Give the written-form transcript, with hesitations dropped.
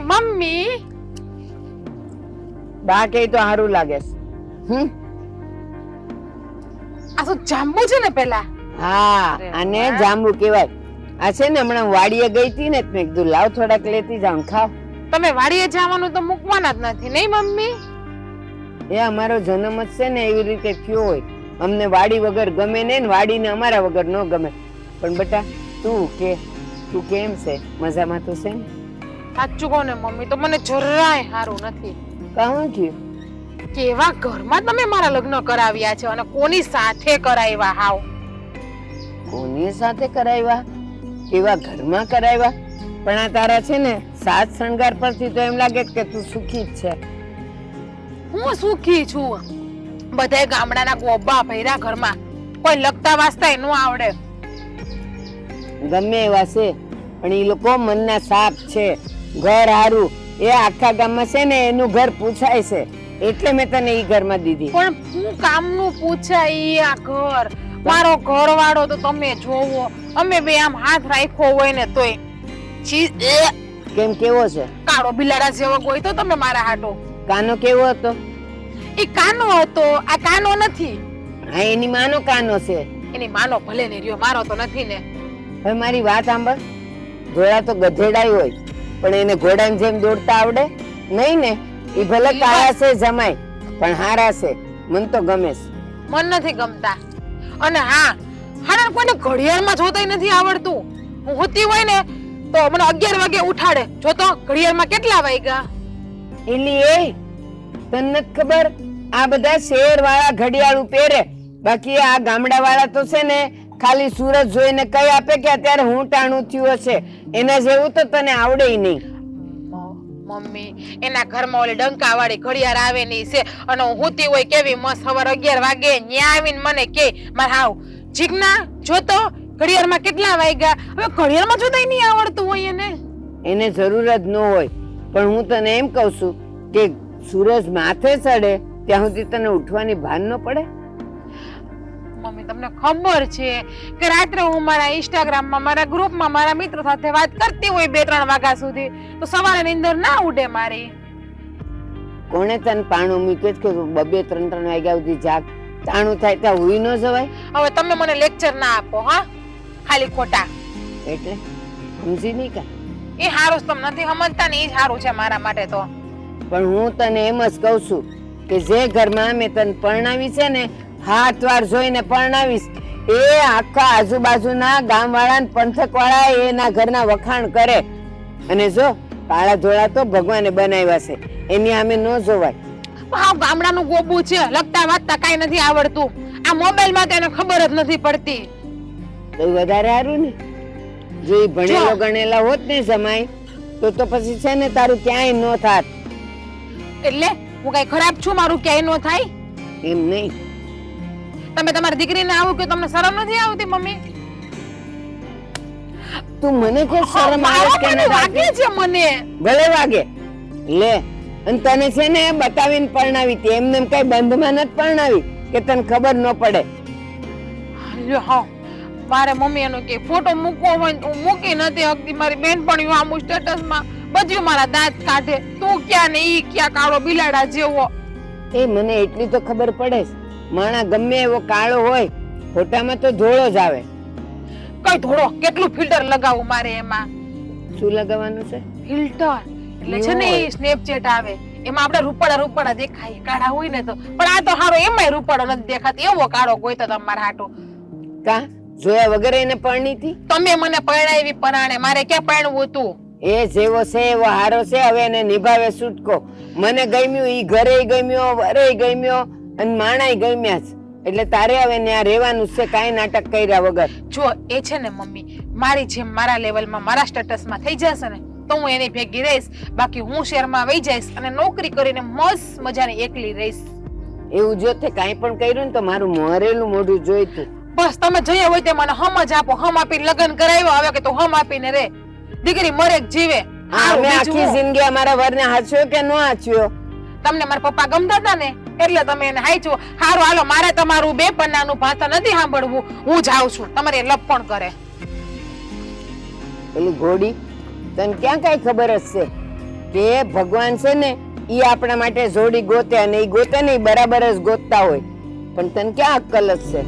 મારી મમ્મી. બા કે તો સારું લાગે છે. આ તો જાંબુ છે ને પેલા. હા, આને જાંબુ કહેવાય. આ છે ને હમણાં વાડીએ ગઈ હતી ને મેં કીધું લાવ થોડાક લેતી જાઉં ખાવ. તમે વાડીએ જવાનું તો મૂકવાના જ નથી નહીં મમ્મી? એ અમારો જન્મ જ છે ને એવી રીતે થયો હોય. અમને વાડી વગર ગમે ને વાડીને અમારા વગર ન ગમે. પણ બેટા તું કેમ છે? મજામાં તો છે ને? સાચું કહો ને મમ્મી, તો મને જરાય સારું નથી. કહું થયું કેવા ઘરમાં તમે મારા લગ્ન કરાવ્યા છે અને કોની સાથે કરાવ્યા? હાવ કોની સાથે કરાવ્યા? કેવા ઘરમાં કરાવ્યા? પણ આ તારા છે ને સાત શણગાર પરથી તો એમ લાગે કે તું સુખી જ છે. હું સુખી છું. બધાય ગામડાના ગોબા ભૈરા ઘરમાં કોઈ લખતા વાંચતા ન આવડે. ગમે એવા છે પણ એ લોકો મનના સાપ છે. ઘર હારું એ આખા ગામમાં છે ને એનું ઘર પૂછાય છે એટલે મેં તને ઈ ઘરમાં દીધી. પણ હું કામનું પૂછાય આ ઘર? મારો ઘરવાળો તો તમે જોવો, અમે બે આમ હાથ રાખ્યો હોય ને તોય કેમ કેવો છે? કાળો બિલાડા જેવો કોઈ તો તમે મારા હાટો. કાનો કેવો હતો? એ કાનો હતો, આ કાનો નથી. હા, એની માનો કાનો છે. એની માનો ભલે ને રહ્યો, મારો તો નથી ને. હવે મારી વાત સાંભળ. ઘોડા તો ગધેડાય હોય પણ એને ઘોડાની જેમ દોડતા આવડે નહીં ને. એ ભલે કાળા છે જમાય પણ હારા છે. મન તો ગમે છે. મન નથી ગમતા. અને હા, હારા કોઈને ઘડિયાળમાં જોતાય નથી આવડતું. હું હોતી હોય ને તો મને 11 વાગે ઉઠાડે. જો તો ઘડિયાળમાં કેટલા વાગ્યા? એલી એ તને નથી ખબર? આ બધા શહેર વાળા ઘડિયાળ પહેરે, બાકી આ ગામડા વાળા તો છે ને ખાલી સૂરજ જોઈને કઈ આપે કે અત્યારે હું ટાણું થયું હશે. એના જેવું તો તને આવડે નહીં. મમ્મી, એના ઘરમાં ઓલી ડંકા વાળી ઘડિયાળ આવે ની છે અને હું હોતી હોય કેવી મસ્ત સવારે 11 વાગે ન્યા આવીને મને કે માર હાવ જીગના જો તો ઘડિયાળમાં કેટલા વાગ્યા? હવે ઘડિયાળમાં જોતાય નહીં આવડતું હોય એને જરૂર જ ન હોય. પણ હું તને એમ કહું છું કે સૂરજ માથે ચડે ત્યાં સુધી તને ઉઠવાની ભાન ન પડે? મમ્મી, તમને ખબર છે કે રાત્રે હું મારા ઇન્સ્ટાગ્રામમાં મારા ગ્રુપમાં મારા મિત્રો સાથે વાત કરતી હોય 2-3 વાગ્યા સુધી, તો સવારે નીંદર ના ઉડે મારી. કોણે તને પાણું મૂક્યું કે 2-3 વાગ્યા સુધી જાગ? તાણું થાય ત્યાં હુઈ ન જવાય? હવે તમે મને લેક્ચર ના આપો હા, ખાલી ખોટા. એટલે સમજી નહીં કા? એ હારું તમે નથી સમજતા ને, એ જ હારું છે મારા માટે તો. પણ હું તને એમ જ કહું છું કે જે ઘરમાં મેં તને પરણાવી છે ને, હાથ વાર જોઈને પરણાવીશ. એ આખા આજુબાજુના ગામ વાળા પંથક વાળા એના ઘરના વખાણ કરે. અને જો કાળા ધોળા તો ભગવાને બનાવ્યા છે, એની સામે ન જોવાય. હા, ગામડાનું ગોબું છે, લખતા વાંચતા કઈ નથી આવડતું. આ મોબાઈલ માં તેને ખબર જ નથી પડતી. તો વધારે સારું ને. જો એ ભણેલો ગણેલા હોત ને જમાઈ તો પછી છે ને તારું ક્યાંય ન થાત. એટલે હું કઈ ખરાબ છું? મારું ક્યાંય ન થાય એમ નહીં. તમે તમારી દીકરીને આવું કે તમને શરમ નથી આવતી મમ્મી? તું મને કે શરમ આવે કે ન લાગે છે? મને ભલે વાગે લે. અને તને છે ને બતાવીને પરણાવી હતી, એમને કઈ બંધમાં નથી પરણાવી કે તને ખબર ન પડે. હા, મારે મમ્મી એનો કે ફોટો મૂકવો હોય તો મૂકી નથી હકતી. મારી બેનપણીઓ આમ સ્ટેટસ માં બધું મારા દાંત કાઢે. તું ક્યાં ને ઈ ક્યાં કાળો બિલાડા જેવો. એ મને એટલી તો ખબર પડે છે, માણા ગમે એવો કાળો હોય ફોટામાં તો ધોળો જ આવે. કઈ ધોળો? કેટલું ફિલ્ટર લગાવું મારે એમાં? શું લગાવવાનું છે? ફિલ્ટર એટલે છે ને સ્નેપચેટ આવે, એમાં આપણે રૂપાળા દેખાય કાળા હોય ને તો. પણ આ તો હારો એમાંય રૂપાળો નથી દેખાતી, એવો કાળો કોઈ તો તમારા હાટો. કા જોયા વગર એને પરણી હતી? તમે મને પરણાવી પરાણે, મારે ક્યાં પરણવું હતું? એ જેવો છે એવો હારો છે, હવે એને નિભાવે છૂટકો. મને ગમ્યું, ઈ ઘરે ગમ્યો, વરે ગમ્યો અને માણાય ગમ્યા જ. એટલે તારે હવે ત્યાં રહેવાનું છે, કાંઈ નાટક કર્યા વગર. જો એ છે ને મમ્મી, મારી જેમ મારા લેવલમાં મારા સ્ટેટસમાં થઈ જશે ને તો હું એની ભેગી રહીશ. બાકી હું શહેરમાં વહી જઈશ અને નોકરી કરીને મસ્ત મજાની એકલી રહીશ. એવું જો તે કાંઈ પણ કર્યું ને તો મારું મરેલું મોઢું જોઈતું. બસ તમે જોયા હોય તે મને હમ જ આપો. હમ આપીને લગ્ન કરાવ્યો, હવે કે તો હમ આપીને રે. દીકરી મરે જીવે. અમે આખી જિંદગી અમારા વરને હાચ્યો કે ન હાચ્યો? તમને મારા પપ્પા ગમતા હતા ને એટલે તમે એને હાચ્યો. હારું હાલો, મારે તમારું 2 પન્નાનું ભાષા નથી સાંભળવું. હું જાઉં છું. તમારે લપણ કરે પેલી ઘોડી તને ક્યાં કઈ ખબર જ છે? કે ભગવાન છે ને ઈ આપણા માટે જોડી ગોતે અને ઈ ગોતે ને ઈ બરાબર જ ગોતતા હોય, પણ તને ક્યાં અક્કલ જ છે?